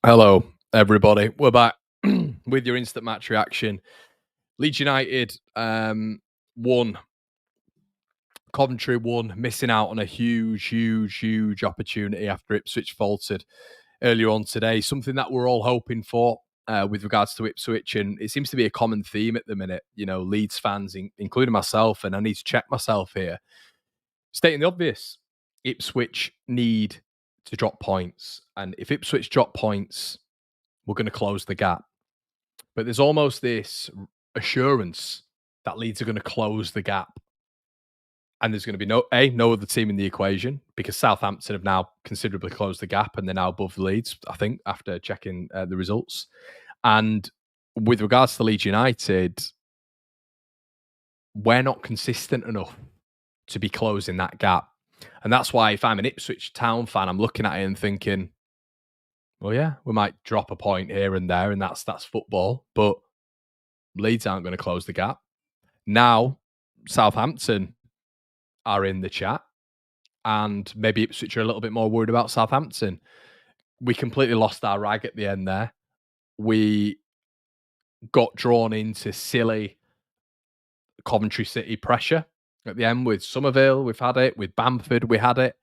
Hello, everybody. We're back with your instant match reaction. Leeds United won. Coventry won, missing out on a huge opportunity after Ipswich faltered earlier on today. Something that we're all hoping for with regards to Ipswich, and it seems to be a common theme at the minute. You know, Leeds fans, including myself, and I need to check myself here, stating the obvious: Ipswich need to drop points, and if Ipswich drop points, we're going to close the gap. But there's almost this assurance that Leeds are going to close the gap. And there's going to be no other team in the equation because Southampton have now considerably closed the gap and they're now above Leeds, I think, after checking the results. And with regards to Leeds United, we're not consistent enough to be closing that gap. And that's why if I'm an Ipswich Town fan, I'm looking at it and thinking, well, yeah, we might drop a point here and there, and that's football. But Leeds aren't going to close the gap. Now, Southampton are in the chat, and maybe Ipswich are a little bit more worried about Southampton. We completely lost our rag at the end there. We got drawn into silly Coventry City pressure at the end with Somerville. We've had it. With Bamford, we had it.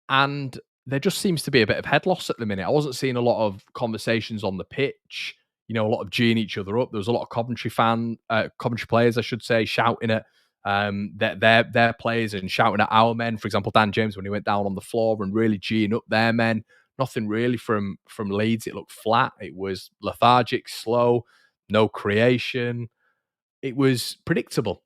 And there just seems to be a bit of head loss at the minute. I wasn't seeing a lot of conversations on the pitch, a lot of geeing each other up. There was a lot of Coventry players, I should say, shouting at their players and shouting at our men. For example, Dan James, when he went down on the floor and really geeing up their men. Nothing really from Leeds. It looked flat. It was lethargic, slow, no creation. It was predictable.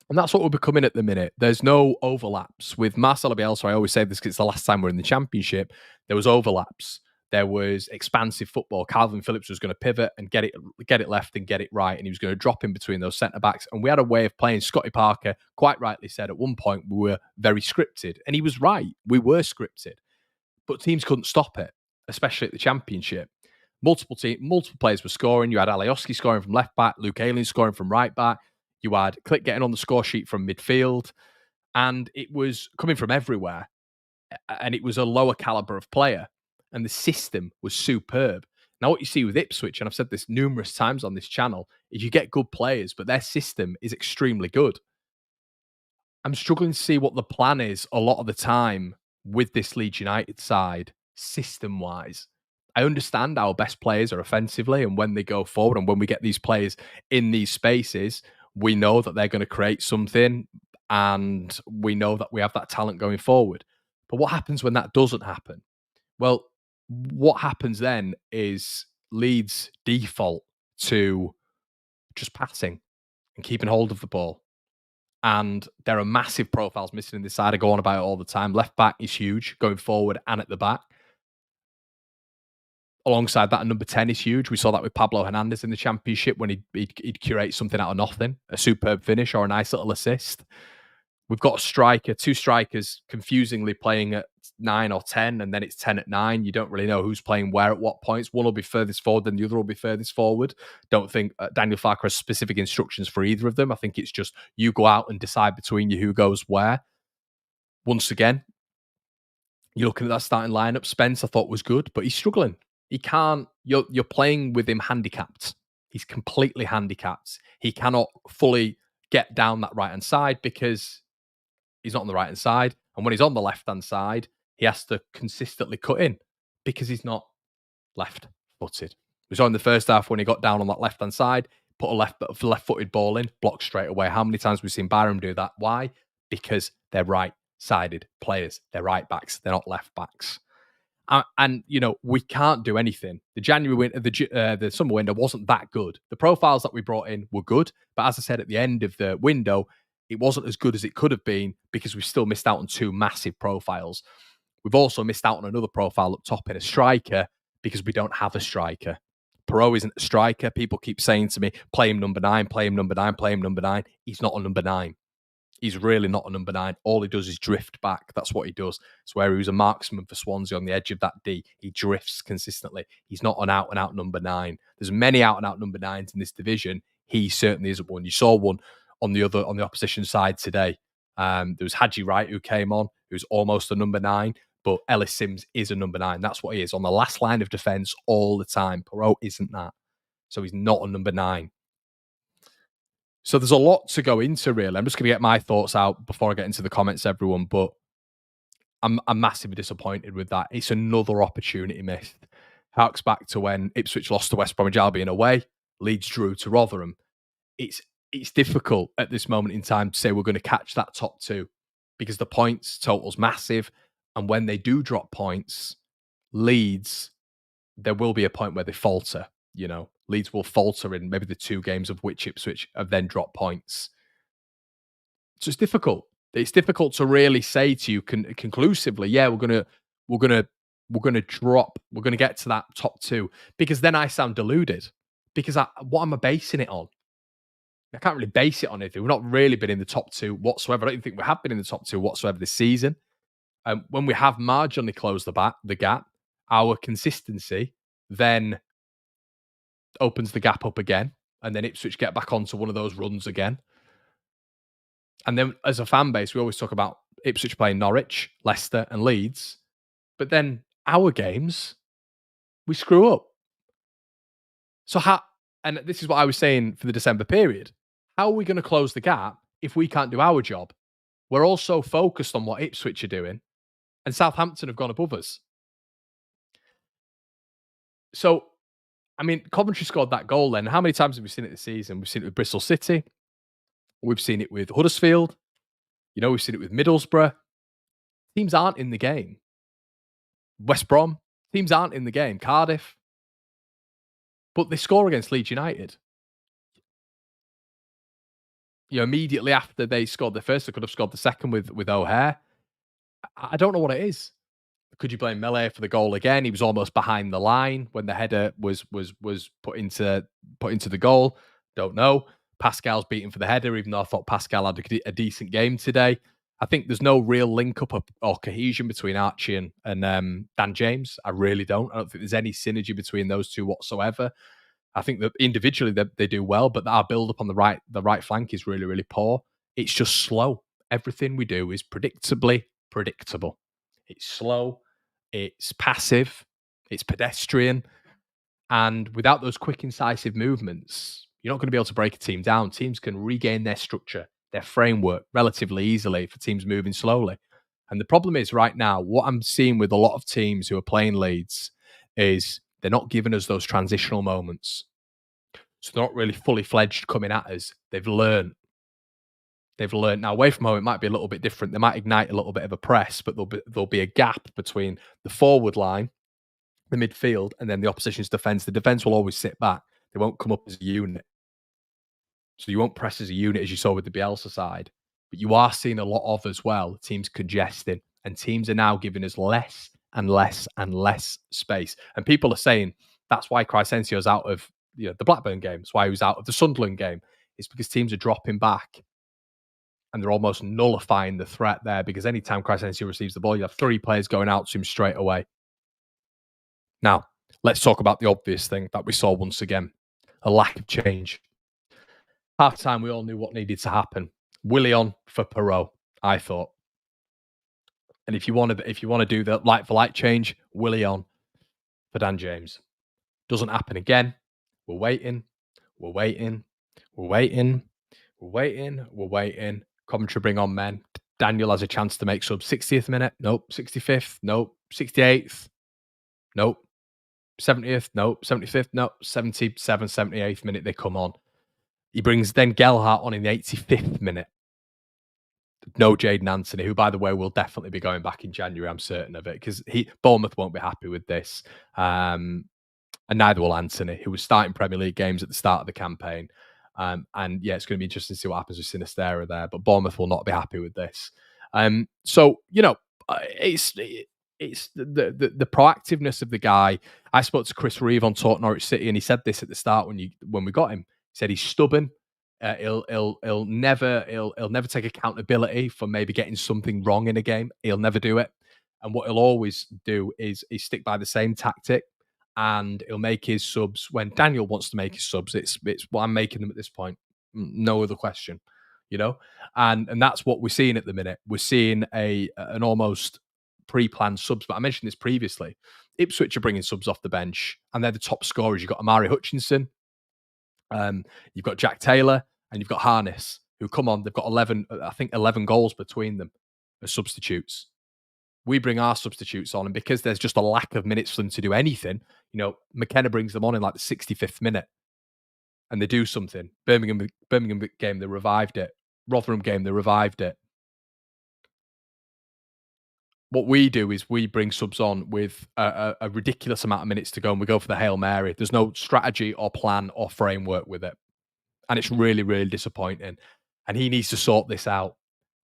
And that's what we're becoming at the minute. There's no overlaps. With Marcelo Bielsa, I always say this because it's the last time we're in the Championship, there was overlaps. There was expansive football. Calvin Phillips was going to pivot and get it left and get it right, and he was going to drop in between those centre-backs. And we had a way of playing. Scotty Parker quite rightly said at one point we were very scripted. And he was right. We were scripted. But teams couldn't stop it, especially at the Championship. Multiple players were scoring. You had Alioski scoring from left back, Luke Ayling scoring from right back. You had Click getting on the score sheet from midfield. And it was coming from everywhere. And it was a lower caliber of player. And the system was superb. Now, what you see with Ipswich, and I've said this numerous times on this channel, is you get good players, but their system is extremely good. I'm struggling to see what the plan is a lot of the time with this Leeds United side, system-wise. I understand our best players are offensively, and when they go forward and when we get these players in these spaces, we know that they're going to create something, and we know that we have that talent going forward. But what happens when that doesn't happen? Well, what happens then is Leeds default to just passing and keeping hold of the ball. And there are massive profiles missing in this side. I go on about it all the time. Left back is huge, going forward and at the back. Alongside that, number 10 is huge. We saw that with Pablo Hernandez in the Championship when he'd curate something out of nothing, a superb finish or a nice little assist. We've got a striker, two strikers confusingly playing at 9 or 10, and then it's 10 at 9. You don't really know who's playing where at what points. One will be furthest forward, then the other will be furthest forward. Don't think Daniel Farke has specific instructions for either of them. I think it's just you go out and decide between you who goes where. Once again, you're looking at that starting lineup. Spence, I thought, was good, but he's struggling. He can't. You're playing with him handicapped. He's completely handicapped. He cannot fully get down that right-hand side because he's not on the right-hand side. And when he's on the left-hand side, he has to consistently cut in because he's not left-footed. We saw in the first half when he got down on that left-hand side, put a left-footed ball in, blocked straight away. How many times we've seen Byram do that? Why? Because they're right-sided players. They're right-backs. They're not left-backs. And we can't do anything. The January window, the summer window wasn't that good. The profiles that we brought in were good, but as I said at the end of the window, it wasn't as good as it could have been because we still missed out on two massive profiles. We've also missed out on another profile up top in a striker because we don't have a striker. Perot isn't a striker. People keep saying to me, play him number 9, play him number 9, play him number 9. He's not a number 9. He's really not a number 9. All he does is drift back. That's what he does. It's where he was a marksman for Swansea on the edge of that D. He drifts consistently. He's not an out-and-out number 9. There's many out-and-out number 9s in this division. He certainly isn't one. You saw one on the opposition side today. There was Haji Wright who came on, who's almost a number 9. but Ellis Sims is a number 9. That's what he is, on the last line of defence all the time. Perot isn't that. So he's not a number 9. So there's a lot to go into, really. I'm just going to get my thoughts out before I get into the comments, everyone. But I'm massively disappointed with that. It's another opportunity missed. Harks back to when Ipswich lost to West Bromwich Albion away, Leeds drew to Rotherham. It's difficult at this moment in time to say we're going to catch that top 2 because the points total's massive. And when they do drop points, Leeds, there will be a point where they falter. Leeds will falter in maybe the 2 games of which Ipswich have then dropped points. So it's difficult. It's difficult to really say to you conclusively, yeah, we're gonna drop, we're gonna get to that top 2, because then I sound deluded. Because what am I basing it on? I can't really base it on anything. We've not really been in the top 2 whatsoever. I don't even think we have been in the top 2 whatsoever this season. When we have marginally closed the gap, our consistency then opens the gap up again, and then Ipswich get back onto one of those runs again. And then as a fan base, we always talk about Ipswich playing Norwich, Leicester and Leeds. But then our games, we screw up. So and this is what I was saying for the December period. How are we going to close the gap if we can't do our job? We're all so focused on what Ipswich are doing, and Southampton have gone above us. So, I mean, Coventry scored that goal then. How many times have we seen it this season? We've seen it with Bristol City. We've seen it with Huddersfield. We've seen it with Middlesbrough. Teams aren't in the game. West Brom, teams aren't in the game. Cardiff. But they score against Leeds United. Immediately after they scored the first, they could have scored the second with O'Hare. I don't know what it is. Could you blame Melee for the goal again? He was almost behind the line when the header was put into the goal. Don't know. Pascal's beaten for the header, even though I thought Pascal had a decent game today. I think there's no real link up or cohesion between Archie and Dan James. I really don't. I don't think there's any synergy between those two whatsoever. I think that individually they do well, but our build up on the right flank is really, really poor. It's just slow. Everything we do is predictably predictable. It's slow. It's passive. It's pedestrian. And without those quick, incisive movements, you're not going to be able to break a team down. Teams can regain their structure, their framework relatively easily for teams moving slowly. And the problem is right now, what I'm seeing with a lot of teams who are playing Leeds is they're not giving us those transitional moments. So they're not really fully fledged coming at us. They've learned. Now, away from home, it might be a little bit different. They might ignite a little bit of a press, but there'll be a gap between the forward line, the midfield, and then the opposition's defence. The defence will always sit back. They won't come up as a unit. So you won't press as a unit as you saw with the Bielsa side. But you are seeing a lot of, as well, teams congesting. And teams are now giving us less and less and less space. And people are saying that's why Crysensio's out of the Blackburn game. That's why he was out of the Sunderland game. It's because teams are dropping back. And they're almost nullifying the threat there, because anytime Crysencio receives the ball, you have 3 players going out to him straight away. Now, let's talk about the obvious thing that we saw once again. A lack of change. Half time, we all knew what needed to happen. Willian for Perot, I thought. And if you want to do the like for like change, Willian for Dan James. Doesn't happen again. We're waiting. Coventry bring on men. Daniel has a chance to make sub. 60th minute. Nope. 65th. Nope. 68th. Nope. 70th. Nope. 75th. Nope. 77th, 78th minute they come on. He brings then Gelhardt on in the 85th minute. No Jaden Anthony, who, by the way, will definitely be going back in January. I'm certain of it, because Bournemouth won't be happy with this. And neither will Anthony, who was starting Premier League games at the start of the campaign. And yeah, it's going to be interesting to see what happens with Sinistera there, but Bournemouth will not be happy with this. So it's the proactiveness of the guy. I spoke to Chris Reeve on Talk Norwich City, and he said this at the start when we got him. He said he's stubborn. He'll never take accountability for maybe getting something wrong in a game. He'll never do it. And what he'll always do is stick by the same tactic. And he'll make his subs when Daniel wants to make his subs. It's what I'm making them at this point. No other question, And that's what we're seeing at the minute. We're seeing an almost pre-planned subs, but I mentioned this previously. Ipswich are bringing subs off the bench, and they're the top scorers. You've got Amari Hutchinson, you've got Jack Taylor, and you've got Harness, who come on. They've got 11, I think 11 goals between them as substitutes. We bring our substitutes on, and because there's just a lack of minutes for them to do anything, McKenna brings them on in like the 65th minute, and they do something. Birmingham game, they revived it. Rotherham game, they revived it. What we do is we bring subs on with a ridiculous amount of minutes to go, and we go for the Hail Mary. There's no strategy or plan or framework with it. And it's really, really disappointing. And he needs to sort this out.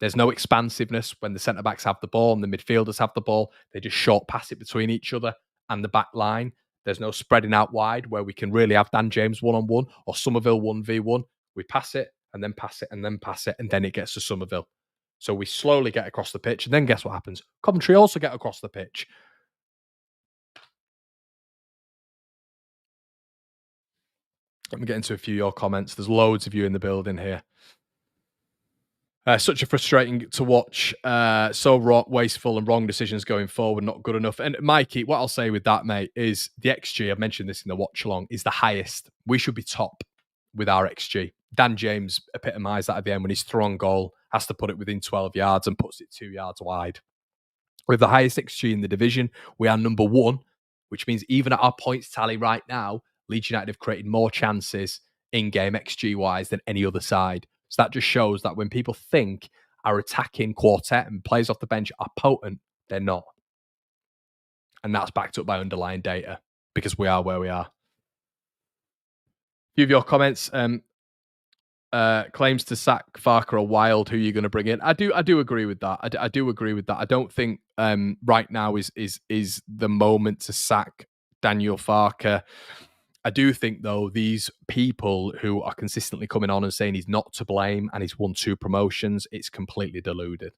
There's no expansiveness when the centre backs have the ball and the midfielders have the ball. They just short pass it between each other and the back line. There's no spreading out wide where we can really have Dan James 1-on-1 or Somerville 1v1. We pass it and then pass it and then pass it, and then it gets to Somerville. So we slowly get across the pitch, and then guess what happens? Coventry also get across the pitch. Let me get into a few of your comments. There's loads of you in the building here. Such a frustrating to watch. So wasteful and wrong decisions going forward, not good enough. And Mikey, what I'll say with that, mate, is the XG, I've mentioned this in the watch along, is the highest. We should be top with our XG. Dan James epitomised that at the end when he's thrown on goal, has to put it within 12 yards and puts it 2 yards wide. With the highest XG in the division, we are number one, which means even at our points tally right now, Leeds United have created more chances in-game XG-wise than any other side. So that just shows that when people think our attacking quartet and players off the bench are potent, they're not. And that's backed up by underlying data because we are where we are. A few of your comments, claims to sack Farker are wild. Who are you going to bring in? I do agree with that. I do agree with that. I don't think right now is the moment to sack Daniel Farker. I do think, though, these people who are consistently coming on and saying he's not to blame and he's won 2 promotions, it's completely deluded.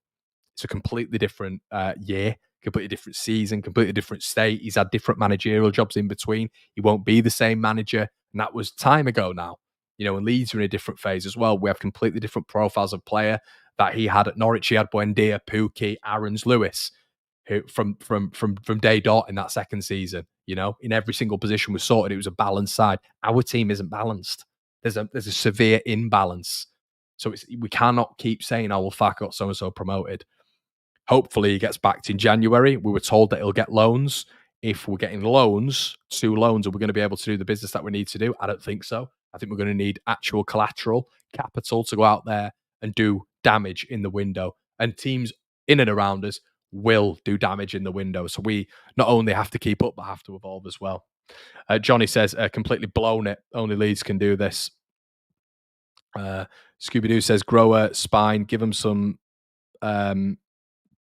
It's a completely different year, completely different season, completely different state. He's had different managerial jobs in between. He won't be the same manager. And that was time ago now. And Leeds are in a different phase as well. We have completely different profiles of player that he had at Norwich. He had Buendia, Pookie, Aarons, Lewis, who from day dot in that second season. In every single position was sorted. It was a balanced side. Our team isn't balanced. There's a severe imbalance. So we cannot keep saying, "Oh, well, fuck, got so and so promoted." Hopefully, he gets backed in January. We were told that he'll get loans. If we're getting loans, 2 loans, are we going to be able to do the business that we need to do? I don't think so. I think we're going to need actual collateral capital to go out there and do damage in the window. And teams in and around us will do damage in the window. So we not only have to keep up, but have to evolve as well. Johnny says, completely blown it. Only Leeds can do this. Scooby-Doo says, grower, spine, give them some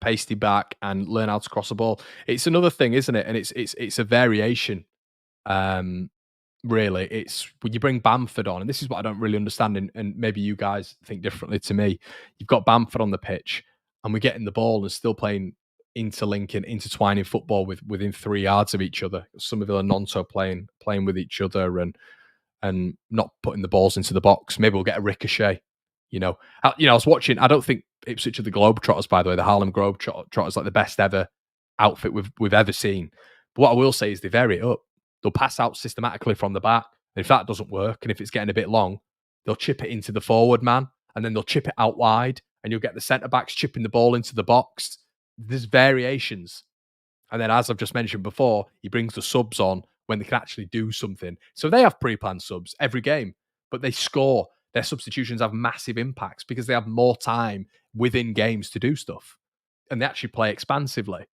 pasty back and learn how to cross the ball. It's another thing, isn't it? And it's a variation. Really, it's when you bring Bamford on, and this is what I don't really understand, and maybe you guys think differently to me. You've got Bamford on the pitch, and we're getting the ball and still playing interlinking, intertwining football within 3 yards of each other. Somerville and Nonto playing with each other and not putting the balls into the box. Maybe we'll get a ricochet. I was watching. I don't think Ipswich are the Globetrotters, by the way. The Harlem Globetrotters like the best ever outfit we've ever seen. But what I will say is they vary it up. They'll pass out systematically from the back. And if that doesn't work, and if it's getting a bit long, they'll chip it into the forward man, and then they'll chip it out wide, and you'll get the centre backs chipping the ball into the box. There's variations. And then, as I've just mentioned before, he brings the subs on when they can actually do something. So they have pre-planned subs every game, but they score. Their substitutions have massive impacts because they have more time within games to do stuff, and they actually play expansively.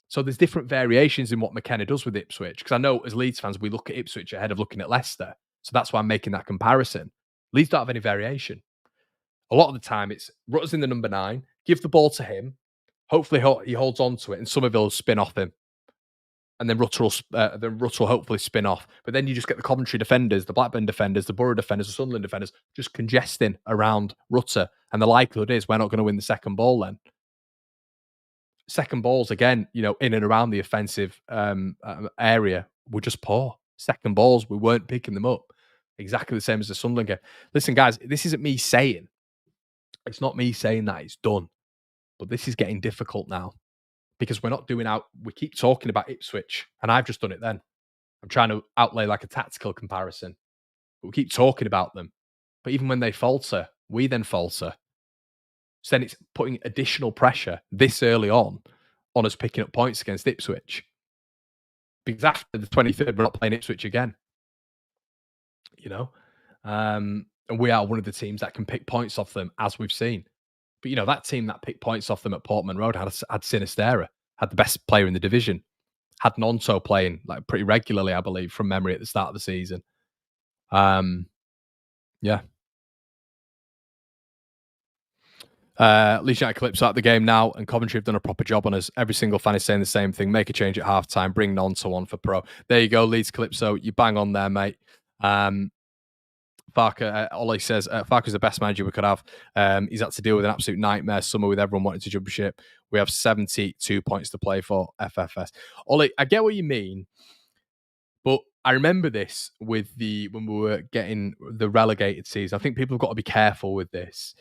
So there's different variations in what McKenna does with Ipswich. Because I know as Leeds fans, we look at Ipswich ahead of looking at Leicester. So that's why I'm making that comparison. Leeds don't have any variation. A lot of the time, it's Rutter's in the number 9, give the ball to him. Hopefully he holds on to it and Somerville will spin off him. And then Rutter will hopefully spin off. But then you just get the Coventry defenders, the Blackburn defenders, the Borough defenders, the Sunderland defenders just congesting around Rutter. And the likelihood is we're not going to win the second ball then. Second balls, again, in and around the offensive area, were just poor. Second balls, we weren't picking them up. Exactly the same as the Sunderland game. Listen, guys, this isn't me saying. It's not me saying that it's done. But this is getting difficult now. because we're not doing out. We keep talking about Ipswich, and I've just done it. Then I'm trying to outlay like a tactical comparison. But we keep talking about them, but even when they falter, we then falter. So then it's putting additional pressure this early on us picking up points against Ipswich, because after the 23rd, we're not playing Ipswich again. You know, and we are one of the teams that can pick points off them, as we've seen. But that team that picked points off them at Portman Road had Sinistera, had the best player in the division, had Nonto playing like pretty regularly, I believe, from memory at the start of the season. Yeah. Leeds United clips out the game now, and Coventry have done a proper job on us. Every single fan is saying the same thing. Make a change at half time. Bring Nonto on for pro. There you go, Leeds Calypso. You bang on there, mate. Farker, Ollie says, Farker's the best manager we could have. He's had to deal with an absolute nightmare summer with everyone wanting to jump ship. We have 72 points to play for, FFS. Ollie, I get what you mean, but I remember this when we were getting the relegated season. I think people have got to be careful with this.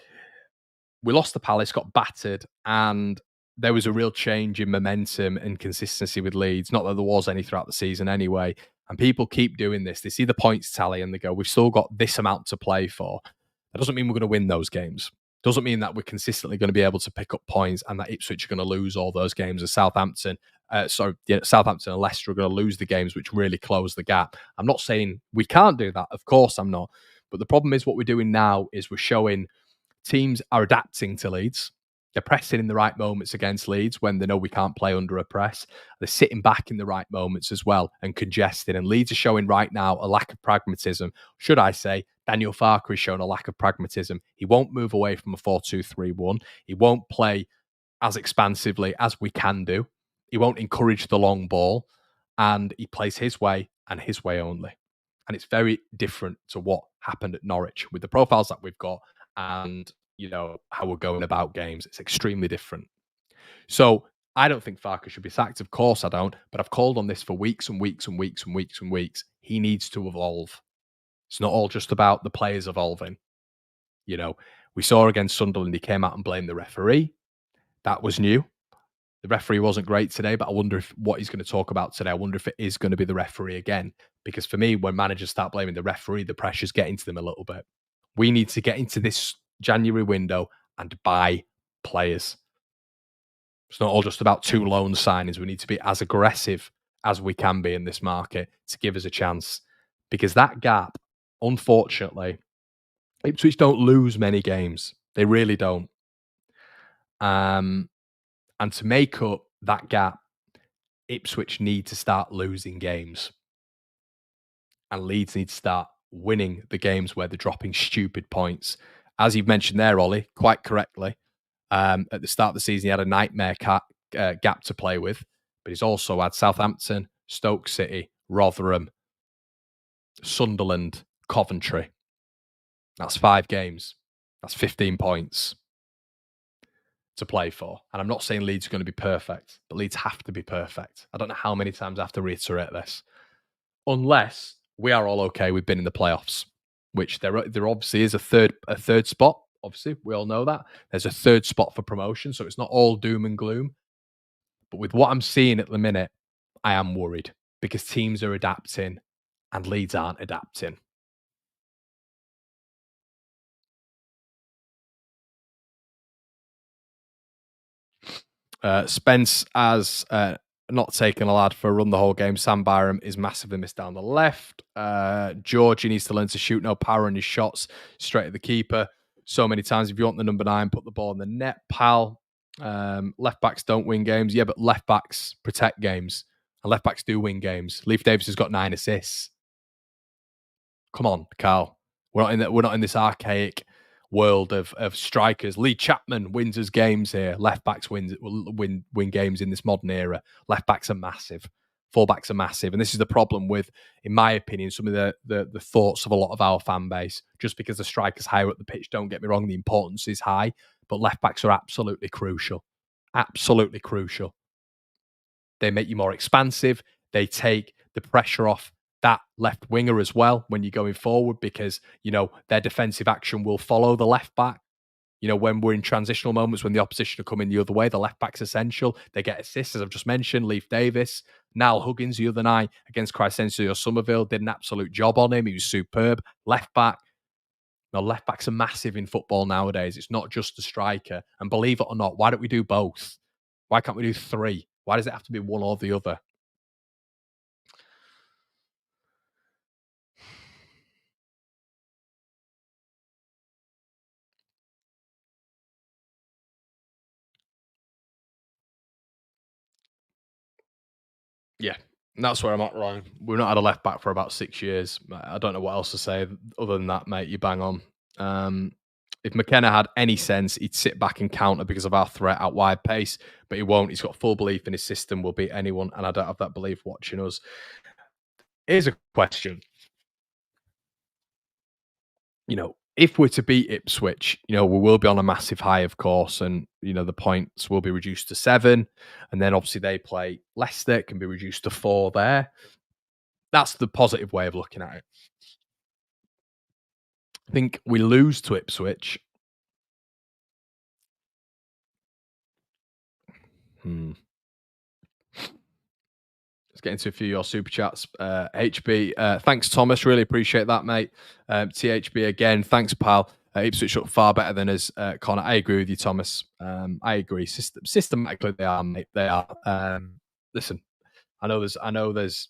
We lost to Palace, got battered, and there was a real change in momentum and consistency with Leeds. Not that there was any throughout the season anyway. And people keep doing this. They see the points tally and they go, we've still got this amount to play for. That doesn't mean we're going to win those games. Doesn't mean that we're consistently going to be able to pick up points and that Ipswich are going to lose all those games. Southampton and Leicester are going to lose the games which really close the gap. I'm not saying we can't do that. Of course I'm not. But the problem is what we're doing now is we're showing teams are adapting to Leeds. They're pressing in the right moments against Leeds when they know we can't play under a press. They're sitting back in the right moments as well and congested. And Leeds are showing right now a lack of pragmatism. Should I say, Daniel Farker is showing a lack of pragmatism. He won't move away from a 4-2-3-1. He won't play as expansively as we can do. He won't encourage the long ball. And he plays his way and his way only. And it's very different to what happened at Norwich with the profiles that we've got and how we're going about games. It's extremely different. So I don't think Farker should be sacked. Of course I don't. But I've called on this for weeks and weeks and weeks and weeks and weeks. He needs to evolve. It's not all just about the players evolving. We saw against Sunderland, he came out and blamed the referee. That was new. The referee wasn't great today, but I wonder what he's going to talk about today. I wonder if it is going to be the referee again. Because for me, when managers start blaming the referee, the pressure's getting to them a little bit. We need to get into this January window and buy players. It's not all just about 2 loan signings. We need to be as aggressive as we can be in this market to give us a chance. Because that gap, unfortunately, Ipswich don't lose many games. They really don't. And to make up that gap, Ipswich need to start losing games. And Leeds need to start winning the games where they're dropping stupid points. As you've mentioned there, Ollie, quite correctly, at the start of the season, he had a nightmare gap to play with, but he's also had Southampton, Stoke City, Rotherham, Sunderland, Coventry. That's 5 games. That's 15 points to play for. And I'm not saying Leeds are going to be perfect, but Leeds have to be perfect. I don't know how many times I have to reiterate this. Unless we are all okay with being in the playoffs, which there obviously is a third spot. Obviously, we all know that. There's a third spot for promotion, so it's not all doom and gloom. But with what I'm seeing at the minute, I am worried because teams are adapting and Leeds aren't adapting. Spence has not taken a lad for a run the whole game. Sam Byram is massively missed down the left. Georgie needs to learn to shoot no power on his shots straight at the keeper. So many times, if you want the number 9, put the ball in the net, pal. Left backs don't win games. Yeah, but left backs protect games. And left backs do win games. Leif Davis has got 9 assists. Come on, Carl. We're not in this archaic world of strikers. Lee Chapman wins us games here. Left backs win games in this modern era. Left backs are massive. Fullbacks are massive. And this is the problem with, in my opinion, some of the thoughts of a lot of our fan base. Just because the striker's higher up the pitch, don't get me wrong, the importance is high. But left backs are absolutely crucial. Absolutely crucial. They make you more expansive. They take the pressure off that left winger as well when you're going forward because, their defensive action will follow the left back. when we're in transitional moments, when the opposition are coming the other way, the left back's essential. They get assists, as I've just mentioned. Leif Davis, Niall Huggins the other night against Crescencio or Somerville did an absolute job on him. He was superb. Left back. No, left backs are massive in football nowadays. It's not just the striker. And believe it or not, why don't we do both? Why can't we do three? Why does it have to be one or the other? Yeah, and that's where I'm at, Ryan. We've not had a left back for about 6 years. I don't know what else to say other than that, mate. You bang on. Um, if McKenna had any sense, he'd sit back and counter because of our threat out wide pace, but he won't. He's got full belief in his system will beat anyone, and I don't have that belief watching us. Here's a question. If we're to beat Ipswich, we will be on a massive high, of course, and the points will be reduced to 7, and then obviously they play Leicester, it can be reduced to 4 there. That's the positive way of looking at it. I think we lose to Ipswich. Let's get into a few of your super chats. HB, thanks, Thomas. Really appreciate that, mate. THB again, thanks, pal. Ipswich look far better than us, Connor. I agree with you, Thomas. I agree. Systematically, they are, mate. They are. Listen, I know there's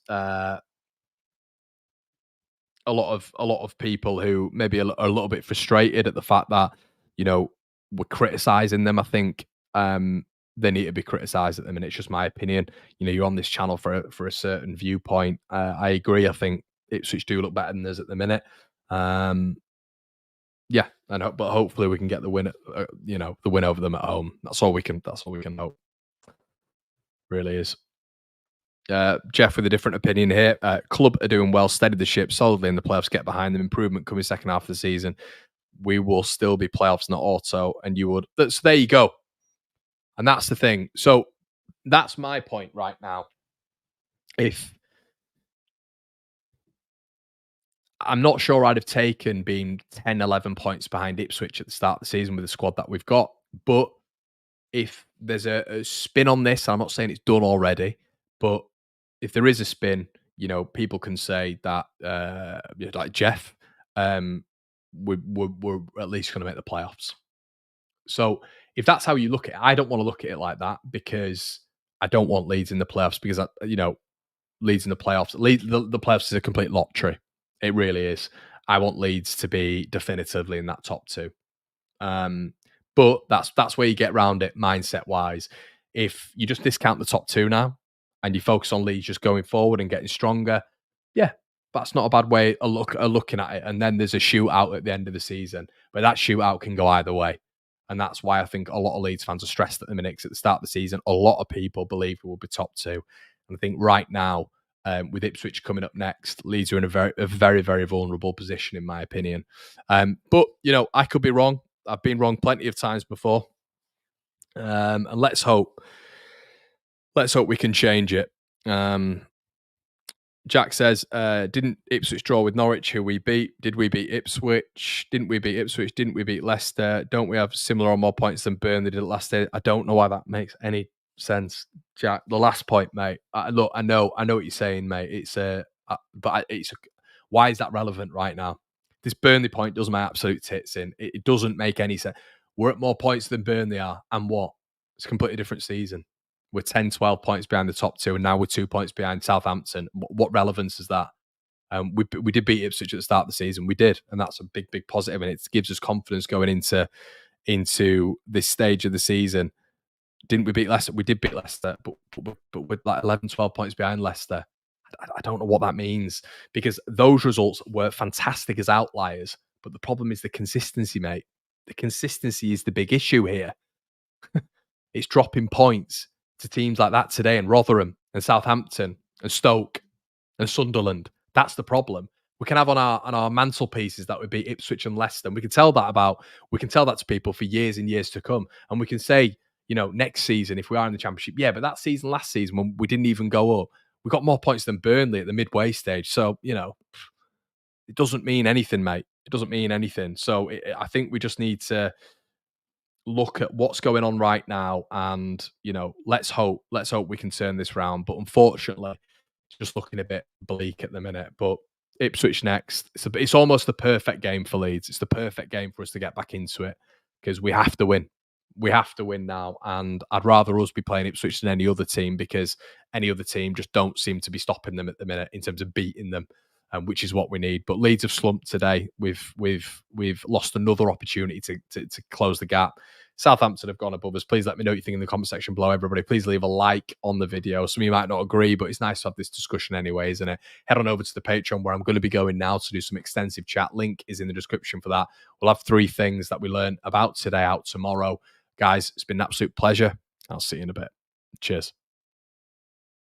a lot of people who maybe are a little bit frustrated at the fact that we're criticizing them. I think they need to be criticized at the minute. It's just my opinion. You're on this channel for a certain viewpoint. I agree. I think Ipswich do look better than us at the minute. Yeah, I know, but hopefully we can get the win. The win over them at home. That's all we can. That's all we can hope. Really is. Jeff with a different opinion here. Club are doing well, steady the ship solidly in the playoffs, get behind them. Improvement coming second half of the season. We will still be playoffs, not auto. And you would. So there you go. And that's the thing. So that's my point right now. If I'm not sure I'd have taken being 10, 11 points behind Ipswich at the start of the season with the squad that we've got. But if there's a spin on this, I'm not saying it's done already, but if there is a spin, people can say that, like Jeff, we're at least going to make the playoffs. So if that's how you look at it, I don't want to look at it like that because I don't want Leeds in the playoffs because, Leeds in the playoffs. The playoffs is a complete lottery. It really is. I want Leeds to be definitively in that top 2. But that's where you get around it mindset wise. If you just discount the top 2 now and you focus on Leeds just going forward and getting stronger, yeah, that's not a bad way of looking at it. And then there's a shootout at the end of the season, but that shootout can go either way. And that's why I think a lot of Leeds fans are stressed at the minute. 'Cause at the start of the season, a lot of people believe we will be top 2. And I think right now, with Ipswich coming up next, Leeds are in a very, very vulnerable position, in my opinion. But I could be wrong. I've been wrong plenty of times before, and let's hope we can change it. Jack says, didn't Ipswich draw with Norwich, who we beat? Did we beat Ipswich? Didn't we beat Ipswich? Didn't we beat Leicester? Don't we have similar or more points than Burnley did last day? I don't know why that makes any sense, Jack. The last point, mate. Look, I know what you're saying, mate. Why is that relevant right now? This Burnley point does my absolute tits in. It doesn't make any sense. We're at more points than Burnley are, and what? It's a completely different season. We're 10, 12 points behind the top 2, and now we're 2 points behind Southampton. What relevance is that? We did beat Ipswich at the start of the season. We did, and that's a big, big positive, and it gives us confidence going into this stage of the season. Didn't we beat Leicester? We did beat Leicester, but with like 11, 12 points behind Leicester. I don't know what that means because those results were fantastic as outliers, but the problem is the consistency, mate. The consistency is the big issue here. It's dropping points to teams like that today, and Rotherham and Southampton and Stoke and Sunderland. That's the problem. We can have on our mantelpieces that would be Ipswich and Leicester. And we can tell that to people for years and years to come. And we can say, next season, if we are in the Championship, yeah, but that season, last season, when we didn't even go up, we got more points than Burnley at the midway stage. So, it doesn't mean anything, mate. It doesn't mean anything. So I think we just need to look at what's going on right now, and let's hope we can turn this round. But unfortunately, it's just looking a bit bleak at the minute. But Ipswich next. It's almost the perfect game for Leeds. It's the perfect game for us to get back into it because we have to win. We have to win now, and I'd rather us be playing Ipswich than any other team because any other team just don't seem to be stopping them at the minute in terms of beating them, which is what we need. But Leeds have slumped today. We've lost another opportunity to close the gap. Southampton have gone above us. Please let me know what you think in the comment section below, everybody. Please leave a like on the video. Some of you might not agree, but it's nice to have this discussion anyway, isn't it? Head on over to the Patreon where I'm going to be going now to do some extensive chat. Link is in the description for that. We'll have 3 things that we learned about today out tomorrow. Guys, it's been an absolute pleasure. I'll see you in a bit. Cheers.